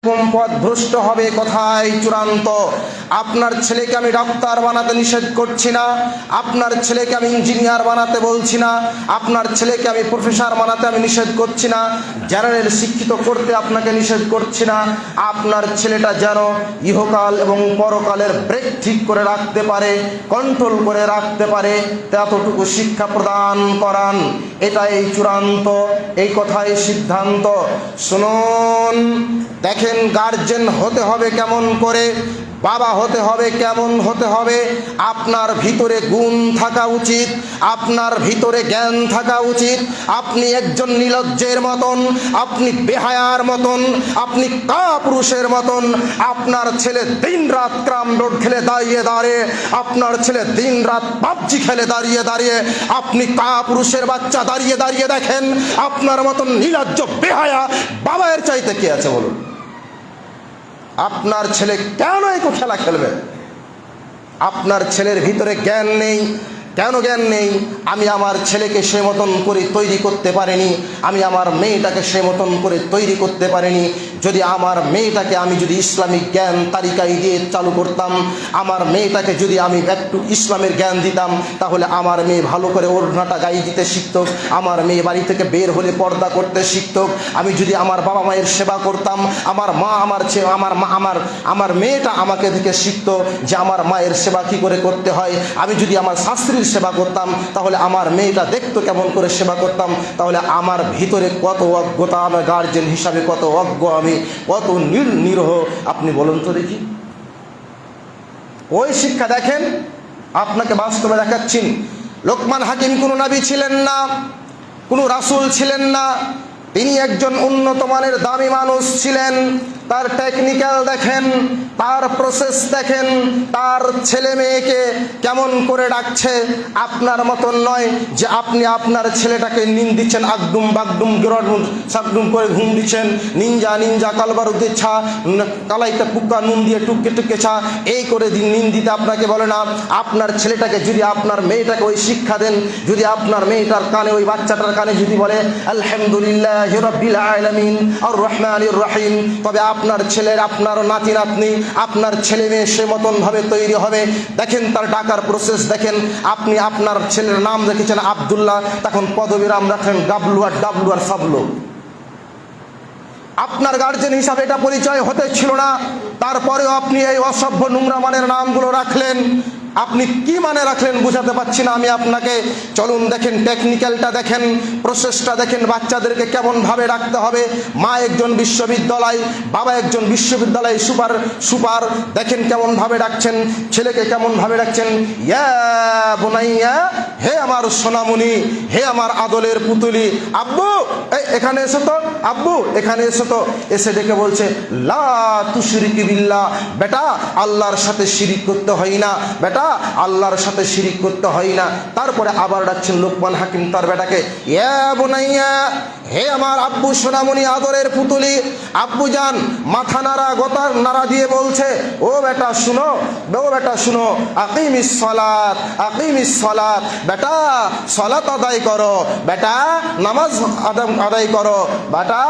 পথ ভ্রষ্ট হবে কোথায় চূড়ান্ত। আপনার ছেলেকে আমি ডাক্তার বানাতে নিষেধ করছি না, আপনার ছেলেকে আমি ইঞ্জিনিয়ার বানাতে বলছি না, আপনার ছেলেকে আমি প্রফেসর বানাতে আমি নিষেধ করছি না, জেনারেল শিক্ষিত করতে আপনাকে নিষেধ করছি না। আপনার ছেলেটা যেন ইহকাল এবং পরকালের ব্রেক ঠিক করে রাখতে পারে, কন্ট্রোল করে রাখতে পারে, এতটুকু শিক্ষা প্রদান করান। এটাই চূড়ান্ত, এই কথাই সিদ্ধান্ত। শুনুন, দেখেন, গার্জেন হতে হবে কেমন করে, বাবা হতে হবে কেমন হতে হবে। আপনার ভিতরে গুণ থাকা উচিত, আপনার ভিতরে জ্ঞান থাকা উচিত। আপনি একজন নির্লজ্জের মতন, আপনি বেহায়ার মতন, আপনি কাপুরুষের মতন। আপনার ছেলে দিন রাত ক্রাম রোড খেলে দাঁড়িয়ে দাঁড়িয়ে, আপনার ছেলে দিন রাত পাবজি খেলে দাঁড়িয়ে দাঁড়িয়ে, আপনি কাপুরুষের বাচ্চা দাঁড়িয়ে দাঁড়িয়ে দেখেন। আপনার মতন নির্লজ্জ বেহায়া বাবার চাইতে কে আছে বলুন? আপনার ছেলে কেন এই খেলা খেলবে? আপনার ছেলের ভিতরে জ্ঞান নেই। কেন জ্ঞান নেই? আমি আমার ছেলেকে সে মতন করে তৈরি করতে পারিনি, আমি আমার মেয়েটাকে সে মতন করে তৈরি করতে পারিনি। যদি আমার মেয়েটাকে আমি যদি ইসলামিক জ্ঞান তালিকায় দিয়ে চালু করতাম, আমার মেয়েটাকে যদি আমি একটু ইসলামের জ্ঞান দিতাম, তাহলে আমার মেয়ে ভালো করে ওড়নাটা গায়ে দিতে শিখত, আমার মেয়ে বাড়ি থেকে বের হলে পর্দা করতে শিখত। আমি যদি আমার বাবা মায়ের সেবা করতাম, আমার মা আমার মেয়েটা আমাকে দেখে শিখত যে আমার মায়ের সেবা কী করে করতে হয়। আমি যদি আমার শাস্ত্রীর সেবা করতাম, তাহলে আমার মেয়েটা দেখতো কেমন করে সেবা করতাম। তাহলে আমার ভিতরে কত অজ্ঞতা, আমার গার্জেন হিসাবে কত অজ্ঞ আমি, কত নিরহ আপনি বলুন তো দেখি। ওই শিক্ষা দেখেন, আপনাকে বাস্তবে দেখাচ্ছি। লোকমান হাকিম কোনো নবী ছিলেন না, কোনো রাসূল ছিলেন না, তিনি একজন উন্নত মানের দামি মানুষ ছিলেন। তার টেকনিক্যাল দেখেন, তার প্রসেস দেখেন, তার ছেলে মেয়েকে কেমন করে ডাকছে। আপনার মতন নয় যে আপনি আপনার ছেলেটাকে নিন দিচ্ছেন, আগডুম বাগডুম সাগডুম করে ঘুম দিচ্ছেন, নিনজা নিনজা কালবারুদে ছা, কালাইটা পুক্কা নুন দিয়ে টুককে টুককে ছা, এই করে নিন দিতে আপনাকে বলে না। আপনার ছেলেটাকে যদি আপনার মেয়েটাকে ওই শিক্ষা দেন, যদি আপনার মেয়েটার কানে, ওই বাচ্চাটার কানে যদি বলে আলহামদুলিল্লাহি রাব্বিল আলামিন আর রহমানির রহিম, তবে আপনার ছেলের, আপনার নাতি নাতনি, আপনার ছেলে মেয়ে সে মতন ভাবে তৈরি হবে। দেখেন তার ডাকার প্রসেস দেখেন। আপনি আপনার ছেলের নাম রেখেছেন আব্দুল্লাহ, তখন পদবীর নাম রাখেন ডাবলু আর সাবলু। আপনার গার্জেন হিসাবে এটা পরিচয় হতে ছিল না, তারপরেও আপনি এই অসভ্য নোংরা মানের নামগুলো রাখলেন। আপনি কি মানে রাখলেন বুঝাতে পারছি না আমি আপনাকে। চলুন দেখেন, টেকনিক্যালটা দেখেন, প্রসেসটা দেখেন, বাচ্চাদেরকে কেমনভাবে রাখতে হবে। মা একজন বিশ্ববিদ্যালয়, বাবা একজন বিশ্ববিদ্যালয় সুপার, দেখেন কেমনভাবে ডাকছেন, ছেলেকে কেমনভাবে ডাকছেন। ইয়া বোনাইয়া, হে আমার সোনামণি, হে আমার আদলের পুতুলি, আব্বু এখানে এসো তো, আব্বু এখানে এসো তো। এসে ডেকে বলছে লা তুশরিক বিল্লাহ, বেটা আল্লাহর সাথে শিরিক করতে হয় না, বেটা আল্লাহর সাথে শিরিক করতে হয় না। তারপরে আবার ডাকছেন লোকমান হাকিম তার বেটাকে, ইয়া বুনাইয়া, হে আমার আব্বু সোনামণি আদরের পুতুলি। আব্বু যান মাথা নাড়া, গোতার নাড়া দিয়ে বলছে, ও বেটা শুনো, ও বেটা শুনো, আকিমিস সালাত, আকিমিস সালাত, বেটা সালাত আদায় করো, বেটা নামাজ আদায় করো, বেটা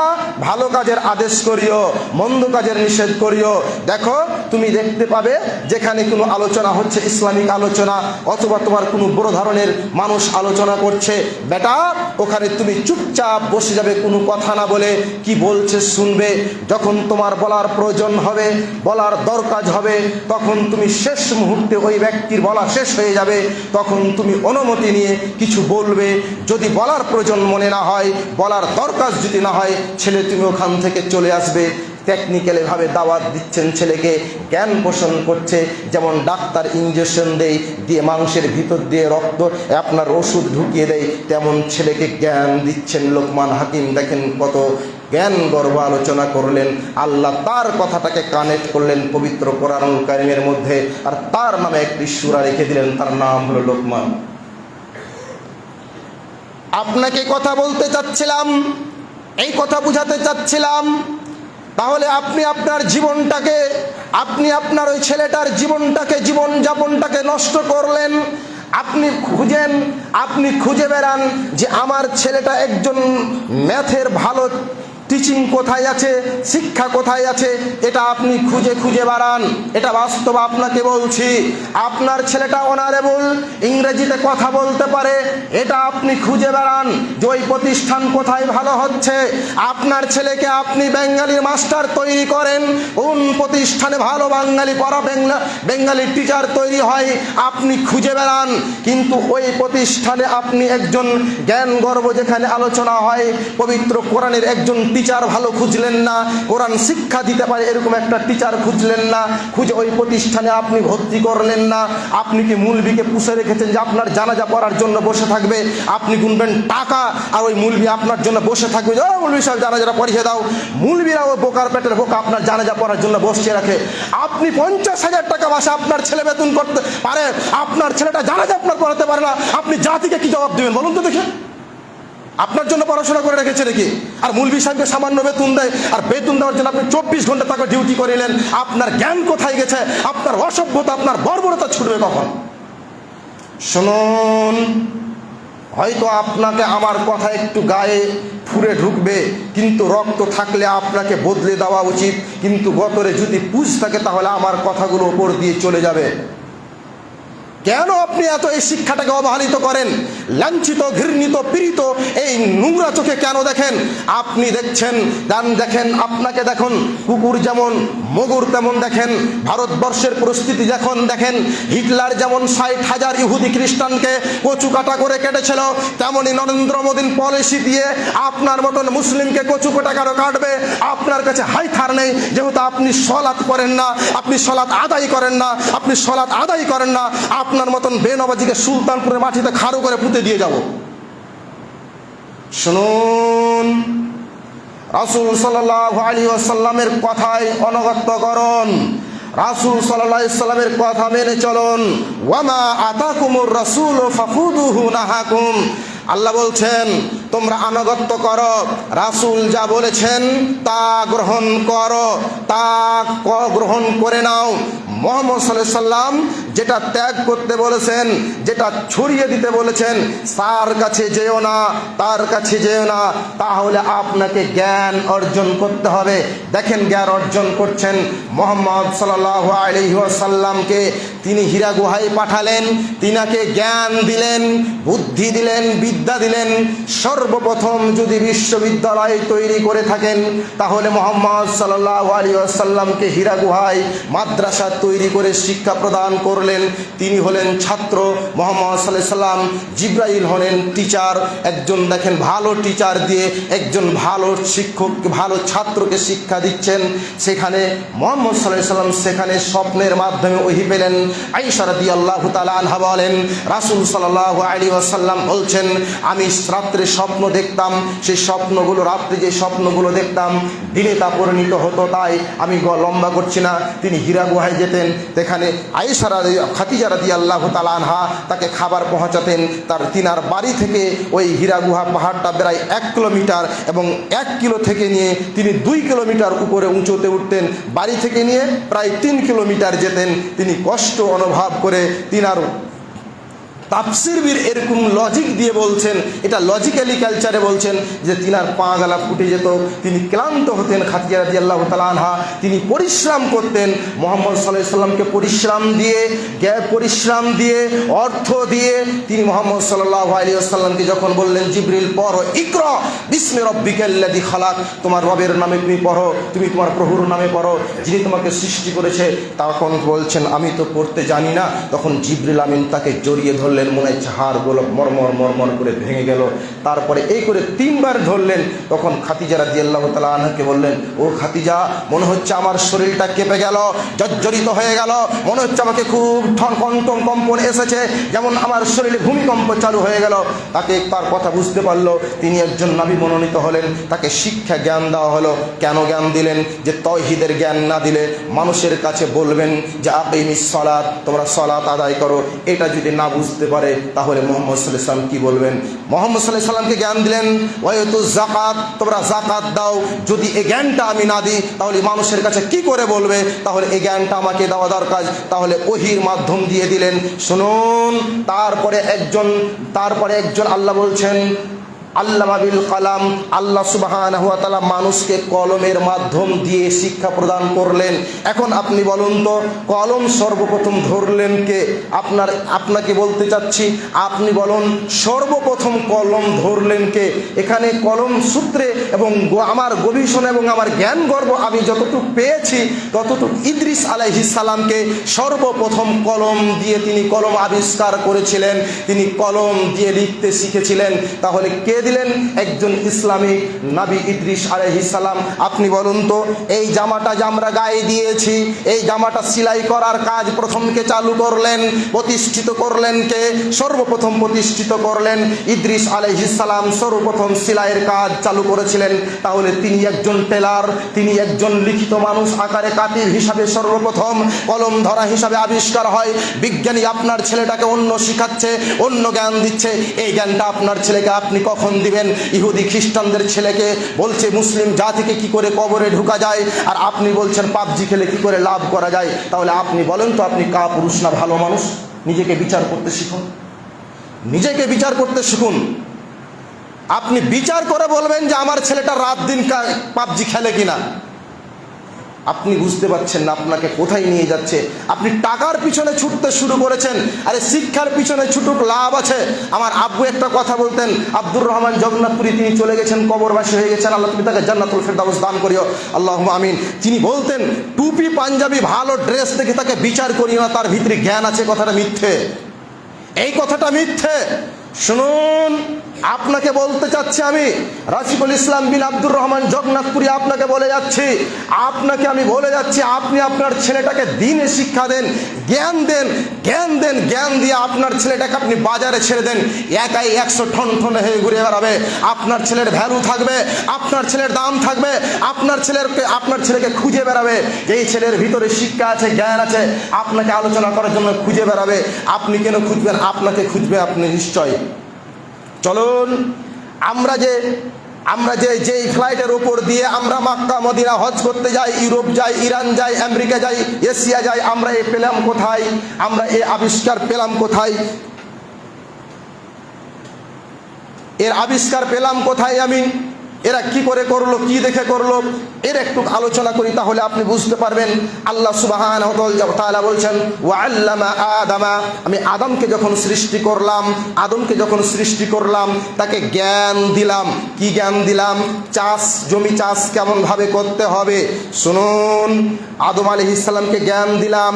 ভালো কাজের আদেশ করিও, মন্দ কাজের নিষেধ করিও। দেখো তুমি দেখতে পাবে যেখানে কোনো আলোচনা হচ্ছে, ইসলামিক আলোচনা, অথবা তোমার কোনো বড় ধরনের মানুষ আলোচনা করছে, বেটা ওখানে তুমি চুপচাপ বসে যাবে, কোনো কথা না বলে, কি বলছে শুনবে। যখন তোমার বলার প্রয়োজন হবে, বলার দরকার হবে, তখন তুমি শেষ মুহূর্তে, ওই ব্যক্তির বলা শেষ হয়ে যাবে, তখন তুমি অনুমতি নিয়ে কিছু বলবে। যদি বলার প্রয়োজন মনে না হয়, বলার দরকার যদি না হয়, ছেলে তুমি ওখান থেকে চলে আসবে। টেকনিক্যালিভাবে দাওয়াত দিচ্ছেন ছেলেকে, জ্ঞান পোষণ করছে। যেমন ডাক্তার ইঞ্জেকশন দেয়, দিয়ে মাংসের ভিতর দিয়ে রক্ত আপনার ওষুধ ঢুকিয়ে দেয়, তেমন ছেলেকে জ্ঞান দিচ্ছেন লোকমান হাকিম। দেখেন কত জ্ঞান গর্ব আলোচনা করলেন। আল্লাহ তার কথাটাকে কানেক্ট করলেন পবিত্র কোরআনুল কারীমের মধ্যে, আর তার নামে একটি সূরা রেখে দিলেন, তার নাম হলো লোকমান। আপনাকে কথা বলতে চাচ্ছিলাম, এই কথা বুঝাতে চাচ্ছিলাম। তাহলে আপনি আপনার জীবনটাকে, আপনি আপনার ওই ছেলেটার জীবনটাকে, জীবনযাপনটাকে নষ্ট করলেন। আপনি খুঁজে বেড়ান যে আমার ছেলেটা একজন ম্যাথের ভালো টিচিং কোথায় আছে, শিক্ষা কোথায় আছে, এটা আপনি খুঁজে খুঁজে বেড়ান। এটা বাস্তব আপনাকে বলছি। আপনার ছেলেটা অনারেবল, ইংরেজিতে কথা বলতে পারে, এটা আপনি খুঁজে বেড়ান যে ওই প্রতিষ্ঠান কোথায় ভালো হচ্ছে। আপনার ছেলেকে আপনি বেঙ্গালির মাস্টার তৈরি করেন, কোন প্রতিষ্ঠানে ভালো বাঙালি পড়া বেঙ্গালি টিচার তৈরি হয় আপনি খুঁজে বেড়ান। কিন্তু ওই প্রতিষ্ঠানে আপনি একজন জ্ঞান গর্ব যেখানে আলোচনা হয় পবিত্র কোরআনের একজন টিচার ভালো খুঁজলেন না, কোরআন শিক্ষা দিতে পারে এরকম একটা টিচার খুঁজলেন না, খুঁজে ওই প্রতিষ্ঠানে আপনি ভর্তি করলেন না। আপনি কি মৌলবীকে পুষে রেখেছেন যে আপনার জানাজা পড়ার জন্য বসে থাকবে? আপনি গুনবেন টাকা আর ওই মৌলবী আপনার জন্য বসে থাকবে, ও মৌলবী সাহেব জানাজাটা পড়িয়ে দাও। মৌলবীরা ও বোকার পেটের বোকা আপনার জানাজা পড়ার জন্য বসিয়ে রাখে। আপনি 50,000 টাকা মাসে আপনার ছেলে বেতন করতে পারে, আপনার ছেলেটা জানাজা আপনার পড়াতে পারে না, আপনি জাতিকে কি জবাব দেবেন বলুন তো দেখে? আপনার জন্য পড়াশোনা করে রেখেছে নাকি? আর মৌলবী সাহেবকে সামান্য বেতন দেয়, আর বেতন দেওয়ার জন্য আপনি 24 ঘন্টা তাকে ডিউটি করিলেন। আপনার জ্ঞান কোথায় গেছে? আপনার অসভ্যতা, আপনার বর্বরতা ছুটবে কখন? শুনুন, হয়তো আপনাকে আমার কথা একটু গায়ে ফুরে ঢুকবে, কিন্তু রক্ত থাকলে আপনাকে বদলে দেওয়া উচিত। কিন্তু গতরে যদি পুঁজ থাকে তাহলে আমার কথাগুলো ওপর দিয়ে চলে যাবে। কেন আপনি এত এই শিক্ষাটাকে অবহেলিত করেন? লাঞ্ছিত, ঘৃণিত, পীড়িত এই নোংরা চোখে কেন দেখেন? আপনি দেখছেন, দেখেন, আপনাকে দেখুন, কুকুর যেমন মগুর তেমন দেখেন। ভারতবর্ষের পরিস্থিতি যখন দেখেন, হিটলার যেমন 60,000 ইহুদি খ্রিস্টানকে কচু কাটা করে কেটেছিল, তেমনি নরেন্দ্র মোদীর পলিসি দিয়ে আপনার মতন মুসলিমকে কচু কাটা কারো কাটবে। আপনার কাছে হাইথার নেই, যেহেতু আপনি সলাৎ করেন না, আপনি সলাৎ আদায় করেন না, আপনি সলাৎ আদায় করেন না। আপনার মতন বেনবাজিকে সুলতানপুরের মাটিতে খাড়ো করে পুঁতে দিয়ে যাব। শুনুন, রাসূল সাল্লাল্লাহু আলাইহি ওয়াসাল্লামের কথায় অনুগত করুন, রাসূল সাল্লাল্লাহু আলাইহি ওয়াসাল্লামের কথা মেনে চলুন। ওয়ামা আতাকুমুর রাসূলু ফাখুযুহু নাহাকুম। আল্লাহ বলছেন তোমরা আনুগত্য করো, রাসূল যা বলেছেন তা গ্রহণ করো, তা গ্রহণ করে নাও। মুহাম্মদ সাল্লাল্লাহু আলাইহি সাল্লাম যেটা ত্যাগ করতে বলেছেন, যেটা ছড়িয়ে দিতে বলেছেন, তার কাছে যেও না, তার কাছে যেও না। তাহলে আপনাকে জ্ঞান অর্জন করতে হবে। দেখেন, জ্ঞান অর্জন করছেন মুহাম্মদ সাল্লাল্লাহু আলাইহি ওয়াসাল্লামকে তিনি হীরা গুহায় পাঠালেন, তিনাকে জ্ঞান দিলেন, বুদ্ধি দিলেন, বিদ্যা দিলেন। সর্বপ্রথম যদি বিশ্ববিদ্যালয় তৈরি করে থাকেন তাহলে মুহাম্মদ সাল্লাল্লাহু আলাইহি ওয়াসাল্লামকে হীরা গুহায় মাদ্রাসা তৈরি করে শিক্ষা প্রদান করলেন। তিনি হলেন ছাত্র, মুহাম্মদ সাল্লাল্লাহু আলাইহি ওয়াসাল্লাম। জিব্রাইল হলেন টিচার। একজন দেখেন ভালো টিচার দিয়ে একজন ভালো শিক্ষক ভালো ছাত্রকে শিক্ষা দিচ্ছেন। সেখানে মুহাম্মদ সাল্লাল্লাহু আলাইহি ওয়াসাল্লাম সেখানে স্বপ্নের মাধ্যমে ওহী পেলেন। আয়েশা রাদিয়াল্লাহু তাআলা আনহা বলেন, রাসূল সাল্লাল্লাহু আলাইহি ওয়াসাল্লাম বলছেন, আমি রাত্রে স্বপ্ন দেখতাম, সেই স্বপ্নগুলো রাত্রে যে স্বপ্নগুলো দেখতাম দিনে তা পরিণত হতো। তাই আমি লম্বা করছি না, তিনি হীরা গুহায় যেতেন, সেখানে আয়েশা খাদিজা রাদিয়াল্লাহু তাআলা আনহা তাকে খাবার পৌঁছাতেন। তিনার বাড়ি থেকে ওই হীরা গুহা পাহাড়টা প্রায় 1 কিলোমিটার, এবং 1 কিলো থেকে নিয়ে তিনি 2 কিলোমিটার উপরে উঁচুতে উঠতেন। বাড়ি থেকে নিয়ে প্রায় 3 কিলোমিটার যেতেন। তিনি কষ্ট অনুভব করে তিনার তাফসীরবির এরকম লজিক দিয়ে বলছেন, এটা লজিক্যালি কালচারে বলছেন যে তিনার পা গালা ফুটে যেত, তিনি ক্লান্ত হতেন। খাদিজা রাদিয়াল্লাহু তাআলা আনহা তিনি পরিশ্রম করতেন। মুহাম্মদ সাল্লাল্লাহু আলাইহি ওয়াসাল্লামকে পরিশ্রম দিয়ে অর্থ দিয়ে তিনি মুহাম্মদ সাল্লাল্লাহু আলাইহি ওয়াসাল্লামকে যখন বললেন, জিবরিল পড়ো, ইকরা বিসমি রাব্বিকাল্লাযী খালাক, তোমার রবের নামে তুমি পড়ো, তুমি তোমার প্রভুর নামে পড়ো যিনি তোমাকে সৃষ্টি করেছে। তখন বলছেন আমি তো পড়তে জানি না। তখন জিবরিল আমিন তাকে জড়িয়ে ধরলেন, মনে হচ্ছে হাড়গুলো মরমর মরমর করে ভেঙে গেল। তারপরে এই করে 3 বার ধরলেন। তখন খাদিজা রাদিয়াল্লাহু তাআলা আনহাকে বললেন, ও খাদিজা, মনে হচ্ছে আমার শরীরটা কেঁপে গেল, জর্জরিত হয়ে গেল, মনে হচ্ছে আমাকে খুব কম্পন এসেছে, যেমন আমার শরীরে ভূমিকম্প চালু হয়ে গেল। তাকে তার কথা বুঝতে পারলো, তিনি একজন নবী মনোনীত হলেন। তাকে শিক্ষা জ্ঞান দেওয়া হলো। কেন জ্ঞান দিলেন? যে তাওহীদের জ্ঞান না দিলে মানুষের কাছে বলবেন যে আকিমিস সালাত, তোমরা সালাত আদায় করো, এটা যদি না বুঝতে পারে তাহলে মুহাম্মদ সাল্লাল্লাহু আলাইহি ওয়াসাল্লাম কি বলবেন? মুহাম্মদ সাল্লাল্লাহু আলাইহি ওয়াসাল্লামকে জ্ঞান দিলেন, ওয়াতুজ যাকাত, তোমরা যাকাত দাও। যদি এই জ্ঞানটা আমি না দিই তাহলে মানুষের কাছে কি করে বলবে? তাহলে এই জ্ঞানটা আমাকে দেওয়া দরকার। তাহলে ওহীর মাধ্যম দিয়ে দিলেন। শুনুন, তারপরে একজন আল্লাহ বলছেন আল্লামা বিল কালাম, আল্লাহ সুবহানাহু ওয়া তাআলা মানুষকে কলমের মাধ্যম দিয়ে শিক্ষা প্রদান করলেন। এখন আপনি বলুন তো, কলম সর্বপ্রথম ধরলেন কে? আপনাকে বলতে চাচ্ছি, আপনি বলুন সর্বপ্রথম কলম ধরলেন কে? এখানে কলম সূত্রে এবং আমার গবেষণা এবং আমার জ্ঞান গর্ব আমি যতটুকু পেয়েছি ততটুকু ইদ্রিস আলাইহিস সালামকে সর্বপ্রথম কলম দিয়ে তিনি কলম আবিষ্কার করেছিলেন, তিনি কলম দিয়ে লিখতে শিখেছিলেন। তাহলে কে দিলেন? একজন ইসলামিক নবী ইদ্রিস আলাইহিস সালাম। আপনি বলুন তো, এই জামাটা যে আমরা গায়ে দিয়েছি, এই জামাটা সেলাই করার কাজ প্রথম কে চালু করলেন, প্রতিষ্ঠিত করলেন কে? সর্বপ্রথম প্রতিষ্ঠিত করলেন ইদ্রিস আলাইহিস সালাম, সর্বপ্রথম সেলাইয়ের কাজ চালু করেছিলেন। তাহলে তিনি একজন টেলার, তিনি একজন লিখিত মানুষ আকারে কাতির হিসাবে সর্বপ্রথম কলম ধরা হিসাবে আবিষ্কার হয়। বিজ্ঞানী আপনার ছেলেটাকে অন্য শিখাচ্ছে, অন্য জ্ঞান দিচ্ছে, এই জ্ঞানটা আপনার ছেলেকে আপনি কখন দিবেন? ইহুদি খ্রিস্টানদের ছেলেকে বলছে মুসলিম জাতিকে কি করে কবরে ঢুকা যায়, আর আপনি বলছেন পাবজি খেলে কি করে লাভ করা যায়। তাহলে আপনি বলেন তো, আপনি কাপুরুষ না ভালো মানুষ? নিজেকে বিচার করতে শিখুন, নিজেকে বিচার করতে শিখুন। আপনি বিচার করে বলবেন যে আমার ছেলেটা রাত দিন পাবজি খেলে কিনা। আপনি বুঝতে পারছেন না আপনাকে কোথায় নিয়ে যাচ্ছে। আপনি টাকার পিছনে ছুটতে শুরু করেছেন। আরে শিক্ষার পিছনে ছুটুক, লাভ আছে। আমার আব্বু একটা কথা বলতেন, আব্দুর রহমান জগন্নাথপুরী, তিনি চলে গেছেন, কবরবাসী হয়ে গেছেন, আল্লাহ তুমি তাকে জান্নাতুল ফেরদাউস দান করিও, আল্লাহুম্মা আমিন। তিনি বলতেন, টুপি পাঞ্জাবি ভালো ড্রেস দেখে তাকে বিচার করিও না, তার ভিতরে জ্ঞান আছে। কথাটা মিথ্যে, এই কথাটা মিথ্যে। শুনুন, আপনাকে বলতে চাচ্ছি আমি, রাশিদুল ইসলাম বিন আব্দুর রহমান জগন্নাথপুরী, আপনাকে বলে যাচ্ছি, আপনাকে আমি বলে যাচ্ছি, আপনি আপনার ছেলেটাকে দিনে শিক্ষা দেন, জ্ঞান দেন, জ্ঞান দেন। জ্ঞান দিয়ে আপনার ছেলেটাকে আপনি বাজারে ছেড়ে দেন, একাই 100 ঠন হয়ে ঘুরে বেড়াবে। আপনার ছেলের ভ্যালু থাকবে, আপনার ছেলের দাম থাকবে, আপনার ছেলেকে খুঁজে বেড়াবে। এই ছেলের ভিতরে শিক্ষা আছে, জ্ঞান আছে, আপনাকে আলোচনা করার জন্য খুঁজে বেড়াবে। আপনি কেন খুঁজবেন? আপনাকে খুঁজবে আপনি নিশ্চয়। চলুন, আমরা যে ফ্লাইটের উপর দিয়ে আমরা মক্কা মদিনা হজ করতে যাই, ইউরোপ যাই, ইরান যাই, আমেরিকা যাই, এশিয়া যাই, আমরা এ পেলাম কোথায়? আমরা এ আবিষ্কার পেলাম কোথায়? এর আবিষ্কার পেলাম কোথায়? এরা কি করে করলো, কি দেখে করলো, এর একটু আলোচনা করি, তাহলে আপনি বুঝতে পারবেন। আল্লাহ সুবহানাহু ওয়া তাআলা বলছেন, ওয়া আল্লামা আদামা, আমি আদমকে যখন সৃষ্টি করলাম তাকে জ্ঞান দিলাম। কি জ্ঞান দিলাম? জমি চাষ কেমন ভাবে করতে হবে। শুনুন, আদম আলাইহিস সালামকে জ্ঞান দিলাম,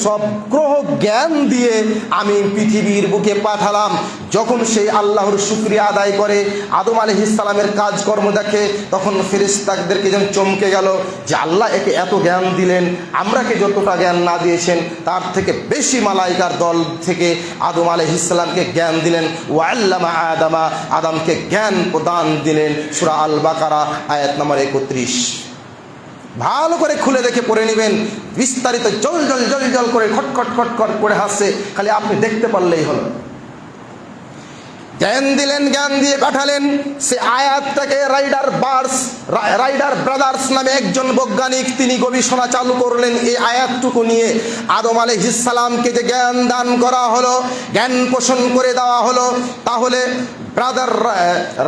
সব গ্রহ জ্ঞান দিয়ে আমি পৃথিবীর বুকে পাঠালাম। যখন সেই আল্লাহর শুকরিয়া আদায় করে, আদম আলাইহিস সালামের কাজকর্ম দেখে, তখন ফেরেশতাদেরকে যেন চমকে গেল যে আল্লাহ একে এত জ্ঞান দিলেন, আমরাকে যতটা জ্ঞান না দিয়েছেন তার থেকে বেশি মালাইকার দল থেকে আদম আলাইহিস সালামকে জ্ঞান দিলেন। ওয়া আল্লামা আদামা, আদমকে জ্ঞান প্রদান দিলেন। সূরা আল বাকারা আয়াত নম্বর 31। ভালো করে খুলে দেখে পড়ে নেবেন, বিস্তারিত জল জল জল জল করে খটখট খটখট করে হাসছে, খালি আপনি দেখতে পারলেই হলো। জ্ঞান দিলেন, জ্ঞান দিয়ে পাঠালেন। সে আয়াতটাকে রাইডার ব্রাদার্স নামে একজন বৈজ্ঞানিক, তিনি গবেষণা চালু করলেন এই আয়াতটুকু নিয়ে। আদম আলাইহিস সালামকে যে জ্ঞান দান করা হলো, জ্ঞান পোষণ করে দেওয়া হলো, তাহলে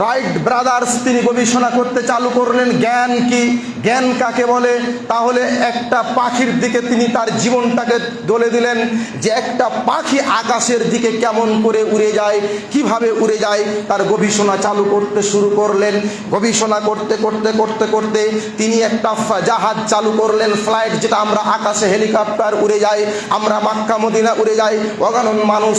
রাইট ব্রাদার্স তিনি গবেষণা করতে চালু করলেন জ্ঞান কি, জ্ঞান কাকে বলে। তাহলে একটা পাখির দিকে তিনি তার জীবনটাকে দলে দিলেন, যে একটা পাখি আকাশের দিকে কেমন করে উড়ে যায়, কিভাবে উড়ে যায়, তার গবেষণা চালু করতে শুরু করলেন। গবেষণা করতে করতে করতে করতে তিনি একটা জাহাজ চালু করলেন, ফ্লাইট, যেটা আমরা আকাশে হেলিকপ্টার উড়ে যাই, আমরা মক্কা মদিনা উড়ে যাই, অগণন মানুষ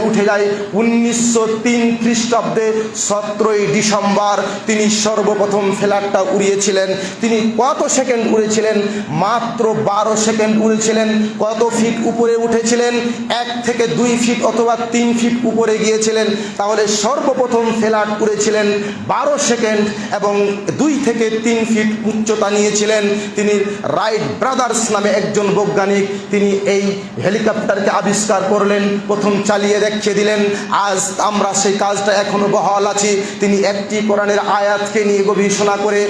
উঠে যায়। 1903 খ্রিস্টাব্দে 17ই ডিসেম্বর তিনি সর্বপ্রথম ফ্লাইটটা উড়িয়েছিলেন। তিনি কত সেকেন্ড উড়েছিলেন? মাত্র 12 সেকেন্ড উড়েছিলেন। কত ফিট উপরে উঠেছিলেন? 1 থেকে 2 ফিট অথবা 3 ফিট উপরে গিয়েছিলেন। তাহলে সর্বপ্রথম ফ্লাইট উড়েছিলেন 12 সেকেন্ড এবং 2 থেকে 3 ফিট উচ্চতা নিয়েছিলেন। তিনি রাইট ব্রাদার্স নামে একজন বৈজ্ঞানিক, তিনি এই হেলিকপ্টারকে আবিষ্কার করলেন, প্রথম চালিয়ে দেখিয়ে দিলেন। আজ আমরা সেই কাজটা এখনো বহাল আছে। তিনি একটি কোরআনের আয়াতকে নিয়ে গবেষণা করে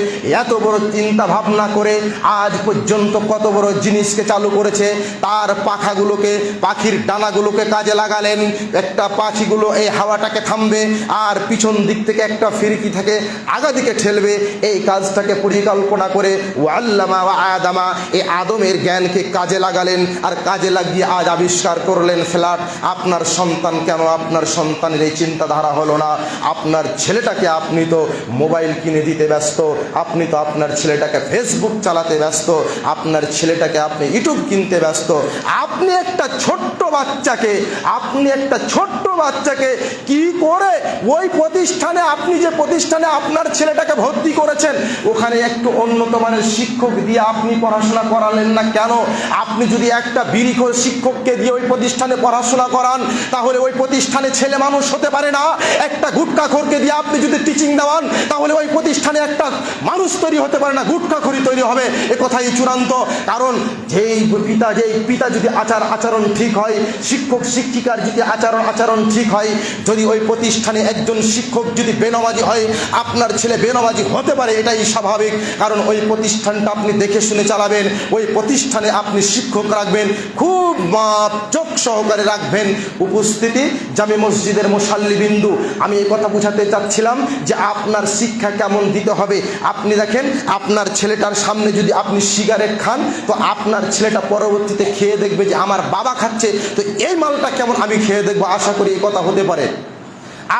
এত বড় চিন্তা ভাবনা করে আজ পর্যন্ত কত বড় জিনিসকে চালু করেছে। তার পাখাগুলোকে, পাখির ডানাগুলোকে কাজে লাগালেন। একটা পাখিগুলো এই হাওয়াটাকে থামবে আর পিছন দিক থেকে একটা ফিরকি থেকে আগা দিকে ঠেলবে। এই কাজটাকে পরিকল্পনা করে ওয়াল্লামা ওয়া আদামা, এই আদমের জ্ঞানকে কাজে লাগালেন। আর কাজে লাগিয়ে আজ আবিষ্কার করলেন ফ্ল্যাট। আপনার সন্তান কেন আপনার সন্তানের এই চিন্তাধারা হলো না? আপনার ছেলেটাকে আপনি তো মোবাইল কিনে দিতে ব্যস্ত, আপনি তো আপনার ছেলেটাকে ফেসবুক চালাতে ব্যস্ত, আপনার ছেলেটাকে আপনি ইউটিউব কিনতে ব্যস্ত। আপনি একটা ছোট্ট বাচ্চাকে কি করে ওই প্রতিষ্ঠানে, আপনি যে প্রতিষ্ঠানে আপনার ছেলেটাকে ভর্তি করেছেন ওখানে একটু উন্নত মানের শিক্ষক দিয়ে আপনি পড়াশোনা করালেন না কেন? আপনি যদি একটা বিড়িখোর শিক্ষককে দিয়ে ওই প্রতিষ্ঠানে পড়াশোনা করান তাহলে ওই প্রতিষ্ঠানে ছেলে মানুষ হতে পারে না। একটা গুটখাখোরকে দিয়ে আপনি যদি টিচিং দেওয়ান তাহলে ওই প্রতিষ্ঠানে একটা মানুষ তৈরি হতে পারে না, গুটখাখোরি তৈরি হবে। এ কথাই চূড়ান্ত। কারণ যেই পিতা যদি আচরণ ঠিক হয়, শিক্ষক শিক্ষিকার যদি আচরণ ঠিক হয়, যদি ওই প্রতিষ্ঠানে একজন শিক্ষক যদি বেনামাজি হয় আপনার ছেলে বেনামাজি হতে পারে, এটাই স্বাভাবিক। কারণ ওই প্রতিষ্ঠানটা আপনি দেখে শুনে চালাবেন, ওই প্রতিষ্ঠানে আপনি শিক্ষক রাখবেন, খুব চোখ সহকারে রাখবেন। উপস্থিতি জামে মসজিদের মুসাল্লিবিন্দু, আমি এই কথা বোঝাতে চাচ্ছিলাম যে আপনার শিক্ষা কেমন দিতে হবে। আপনি দেখেন আপনার ছেলেটার সামনে যদি আপনি সিগারেট খান তো আপনার ছেলেটা পরবর্তীতে খেয়ে দেখবে যে আমার বাবা খাচ্ছে, তো এই মালটা কেমন আমি খেয়ে দেখবো। আশা করি এই কথা হতে পারে।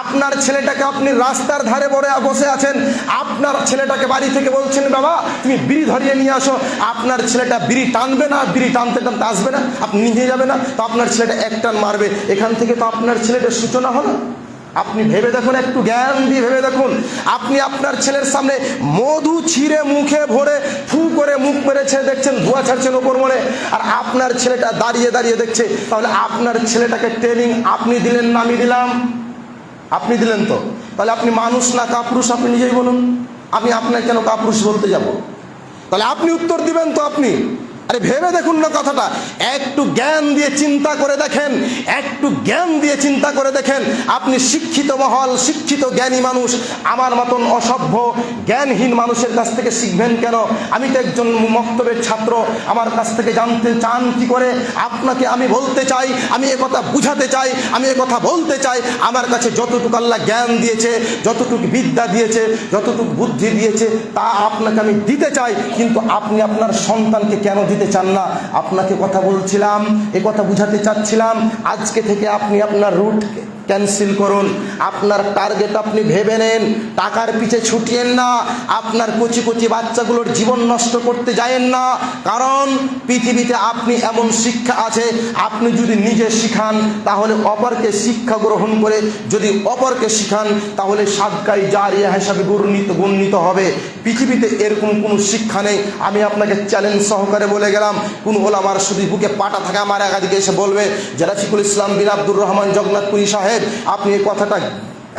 আপনার ছেলেটাকে আপনি রাস্তার ধারে বসে আছেন, আপনার ছেলেটাকে বাড়ি থেকে বলছেন বাবা তুমি বিড়ি ধরিয়ে নিয়ে আসো, আপনার ছেলেটা বিড়ি টানবে না, বিড়ি টানতে টানতে আসবে না, আপনি নিয়ে যাবে না, তো আপনার ছেলেটা এক টান মারবে। এখান থেকে তো আপনার ছেলেটার সূচনা হলো। আপনি ভেবে দেখুন, একটু জ্ঞান দিয়ে ভেবে দেখুন। আপনি আপনার ছেলের সামনে মধু ছিঁড়ে মুখে ভরে ফু করে মুখ মেরেছে, দেখছেন ধোঁয়া ছাড়ছেন ওপর মনে, আর আপনার ছেলেটা দাঁড়িয়ে দাঁড়িয়ে দেখছে। তাহলে আপনার ছেলেটাকে ট্রেনিং আপনি দিলেন না আমি দিলাম? আপনি দিলেন। তো তাহলে আপনি মানুষ না কাপুরুষ? আপনি নিজেই বলুন। আমি আপনাকে কেন কাপুরুষ বলতে যাব? তাহলে আপনি উত্তর দিবেন তো আপনি। আরে ভেবে দেখুন না কথাটা, একটু জ্ঞান দিয়ে চিন্তা করে দেখেন, একটু জ্ঞান দিয়ে চিন্তা করে দেখেন। আপনি শিক্ষিত মহল, শিক্ষিত জ্ঞানী মানুষ, আমার মতন অসভ্য জ্ঞানহীন মানুষের কাছ থেকে শিখবেন কেন? আমি তো একজন মক্তবের ছাত্র, আমার কাছ থেকে জানতে চান কি করে? আপনাকে আমি বলতে চাই, আমি একথা বুঝাতে চাই, আমি একথা বলতে চাই, আমার কাছে যতটুকু আল্লাহ জ্ঞান দিয়েছে, যতটুকু বিদ্যা দিয়েছে, যতটুকু বুদ্ধি দিয়েছে তা আপনাকে আমি দিতে চাই। কিন্তু আপনি আপনার সন্তানকে কেন দিতে চান না? আপনাকে কথা বলছিলাম, এ কথা বুঝাতে চাচ্ছিলাম। আজকে থেকে আপনি আপনার রুট ক্যান্সেল করুন, আপনার টার্গেট আপনি ভেবে নেন, টাকার পিছে ছুটিয়েন না, আপনার কচি কচি বাচ্চাগুলোর জীবন নষ্ট করতে যায়েন না। কারণ পৃথিবীতে আপনি এমন শিক্ষা আছে, আপনি যদি নিজে শিখান তাহলে অপরকে শিক্ষা গ্রহণ করে যদি অপরকে শিখান তাহলে সাদকাই জারিয়া হিসাবে গণ্যিত হবে। পৃথিবীতে এরকম কোনো শিক্ষা নেই। আমি আপনাকে চ্যালেঞ্জ সহকারে বলে গেলাম, কোন ওলামার শুধু বুকে পাটা থাকে আমার একাদিকে এসে বলবে যে রাফিকুল ইসলাম বিন আব্দুর রহমান জগন্নাথপুরী সাহেব আপনি এই কথাটা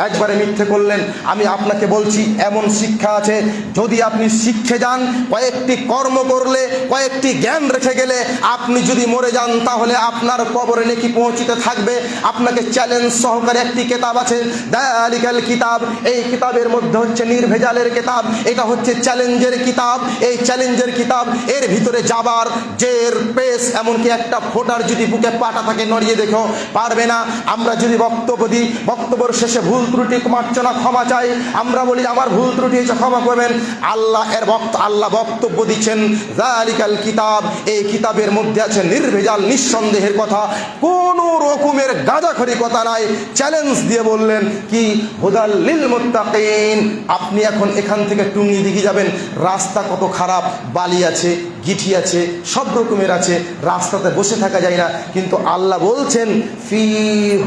একবারে মিথ্যে করলেন। আমি আপনাকে বলছি এমন শিক্ষা আছে, যদি আপনি শিখে যান, কয়েকটি কর্ম করলে, কয়েকটি জ্ঞান রেখে গেলে আপনি যদি মরে যান তাহলে আপনার কবরে নেকি পৌঁছিতে থাকবে। আপনাকে চ্যালেঞ্জ সহকারে একটি কিতাব আছে, দালিকাল কিতাব, এই কিতাবের মধ্যে হচ্ছে নির্ভেজালের কিতাব, এটা হচ্ছে চ্যালেঞ্জের কিতাব। এই চ্যালেঞ্জের কিতাব, এর ভিতরে যাবার জের পেস এমনকি একটা ফোটার যদি বুকে পাটা থাকে নড়িয়ে দেখো পারবে না। আমরা যদি বক্তব্য দিই, বক্তব্যের শেষে ভুল ত্রুটি মার্জনা ক্ষমা চাই, আমরা বলি আমার ভুল ত্রুটি হয়েছে ক্ষমা করবেন। আল্লাহ বক্তব্য দিচ্ছেন যালিকাল কিতাব, এই কিতাবের মধ্যে আছে নির্ভেজাল নিঃসন্দেহের কথা, কোন রকমের গাঁজাখড়ি কথা নাই। চ্যালেঞ্জ দিয়ে বললেন কি হুদাল লিল মুত্তাকিন। আপনি এখন এখান থেকে টুঙ্গি দিকে যাবেন, রাস্তা কত খারাপ, বালি আছে, গিঠি আছে, সব রকমের আছে, রাস্তাতে বসে থাকা যায় না, কিন্তু আল্লাহ বলছেন ফি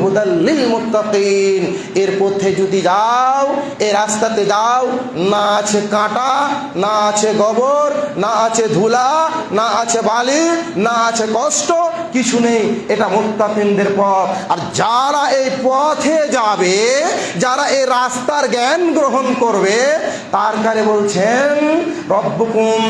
হুদাল লিল মুত্তাকিন, এর পথে যদি যাও, এই রাস্তাতে যাও, না আছে কাঁটা, না আছে গোবর, না আছে ধুলা, না আছে বালি, না আছে কষ্ট, কিছু নেই। এটা মুত্তাকিনদের পথ। আর যারা এই পথে যাবে, যারা এই রাস্তার জ্ঞান গ্রহণ করবে, তার কারে বলছেন রব্বুকুম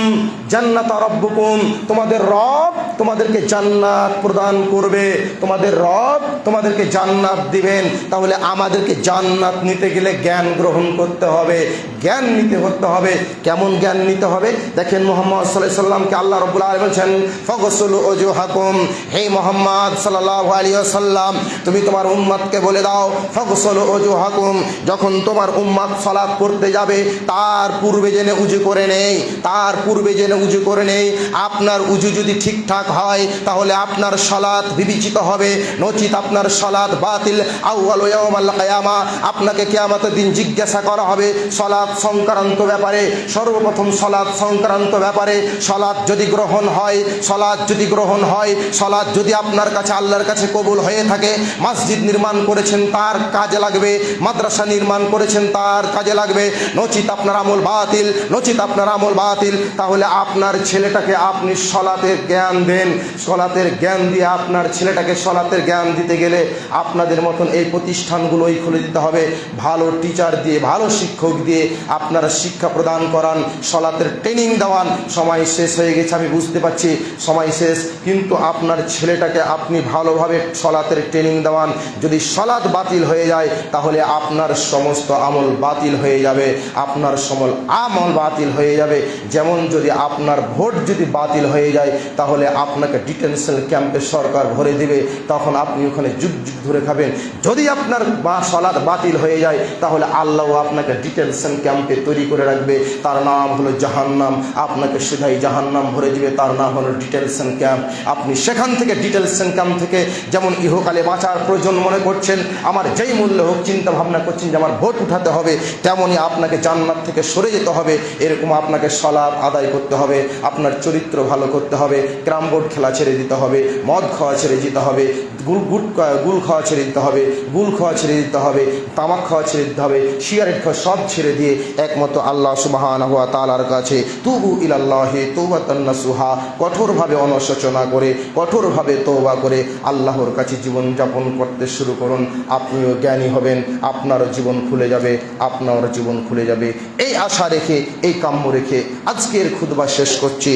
জান্নাত রাব্বুকুম, তোমাদের রব তোমাদেরকে জান্নাত প্রদান করবে, তোমাদের রব তোমাদেরকে জান্নাত দিবেন। তাহলে আমাদেরকে জান্নাত নিতে গেলে জ্ঞান গ্রহণ করতে হবে, জ্ঞান নিতে হতে হবে। কেমন জ্ঞান নিতে হবে? দেখেন মুহাম্মদ সাল্লাল্লাহু আলাইহি ওয়াসাল্লামকে আল্লাহ রাব্বুল আলামিন বলেছেন ফাগসুলু ওজুহাকুম, হে মুহাম্মদ সাল্লাল্লাহু আলাইহি ওয়াসাল্লাম তুমি তোমার উম্মতকে বলে দাও ফাগসুলু ওজুহাকুম, যখন তোমার উম্মত সালাত করতে যাবে তার পূর্বে জেনে উজু করে নেই, তার পূর্বে জেনে উজু করে নেই। আপনার উজু যদি ঠিকঠাক হয় তাহলে আপনার সালাত বিবেচিত হবে, নচিত আপনার সালাত বাতিল। আউয়ালু ইয়াউমাল কিয়ামা, আপনাকে কিয়ামতের দিন জিজ্ঞাসা করা হবে সালাত সংক্রান্ত ব্যাপারে, সর্বপ্রথম সালাত সংক্রান্ত ব্যাপারে। সালাত যদি গ্রহণ হয়, সালাত যদি গ্রহণ হয়, সালাত যদি আপনার কাছে আল্লাহর কাছে কবুল হয়ে থাকে, মসজিদ নির্মাণ করেছেন তার কাজে লাগবে, মাদ্রাসা নির্মাণ করেছেন তার কাজে লাগবে, নচিত আপনার আমল বাতিল, নচিত আপনার আমল বাতিল। তাহলে আপনার ছেলেটাকে আপনি সালাতের জ্ঞান দেন, সালাতের জ্ঞান দিয়ে আপনার ছেলেটাকে সালাতের জ্ঞান দিতে গেলে আপনাদের মতন এই প্রতিষ্ঠানগুলোই খুলে দিতে হবে, ভালো টিচার দিয়ে, ভালো শিক্ষক দিয়ে আপনারা শিক্ষা প্রদান করান, সালাতের ট্রেনিং দেওয়ান। সময় শেষ হয়ে গেছে আমি বুঝতে পারছি, সময় শেষ, কিন্তু আপনার ছেলেটাকে আপনি ভালোভাবে সালাতের ট্রেনিং দেওয়ান। যদি সালাত বাতিল হয়ে যায় তাহলে আপনার সমস্ত আমল বাতিল হয়ে যাবে, আপনার সমল আমল বাতিল হয়ে যাবে। যেমন যদি আপনার ভোট যদি বাতিল হয়ে যায় তাহলে আপনাকে ডিটেনশন ক্যাম্পে সরকার ভরে দেবে, তখন আপনি ওখানে যুগ যুগ ধরে খাবেন। যদি আপনার সালাত বাতিল হয়ে যায় তাহলে আল্লাহ আপনাকে ডিটেনশন ক্যাম্পে তৈরি করে রাখবে, তার নাম হলো জাহান্নাম, আপনাকে সেটাই জাহান্নাম ভরে দিবে, তার নাম হলো ডিটেনশন ক্যাম্প। আপনি সেখান থেকে ডিটেনশন ক্যাম্প থেকে যেমন ইহকালে বাঁচার প্রয়োজন মনে করছেন, আমার যেই মূল্য হোক চিন্তা ভাবনা করছেন যে আমার ভোট উঠাতে হবে, তেমনই আপনাকে জান্নাত থেকে সরে যেতে হবে। এরকম আপনাকে সালাত আদায় করতে হবে, আপনার চরিত্র ভালো করতে হবে, ক্যারাম বোর্ড খেলা ছেড়ে দিতে হবে, মদ খাওয়া ছেড়ে দিতে হবে, গুল খাওয়া ছেড়ে দিতে হবে, গুল খাওয়া ছেড়ে দিতে হবে, তামাক খাওয়া ছেড়ে দিতে হবে, সিগারেট খাওয়া সব ছেড়ে দিয়ে একমাত্র আল্লাহ সুবহানাহু ওয়া তাআলার কাছে তুবু ইলাল্লাহি তাওবাতান নাসুহা, কঠোরভাবে অনুশোচনা করে, কঠোরভাবে তওবা করে আল্লাহর কাছে জীবনযাপন করতে শুরু করুন। আপনিও জ্ঞানী হবেন, আপনারও জীবন খুলে যাবে, আপনারও জীবন খুলে যাবে। এই আশা রেখে, এই কাম্য রেখে আজকের খুতবা শেষ করছি।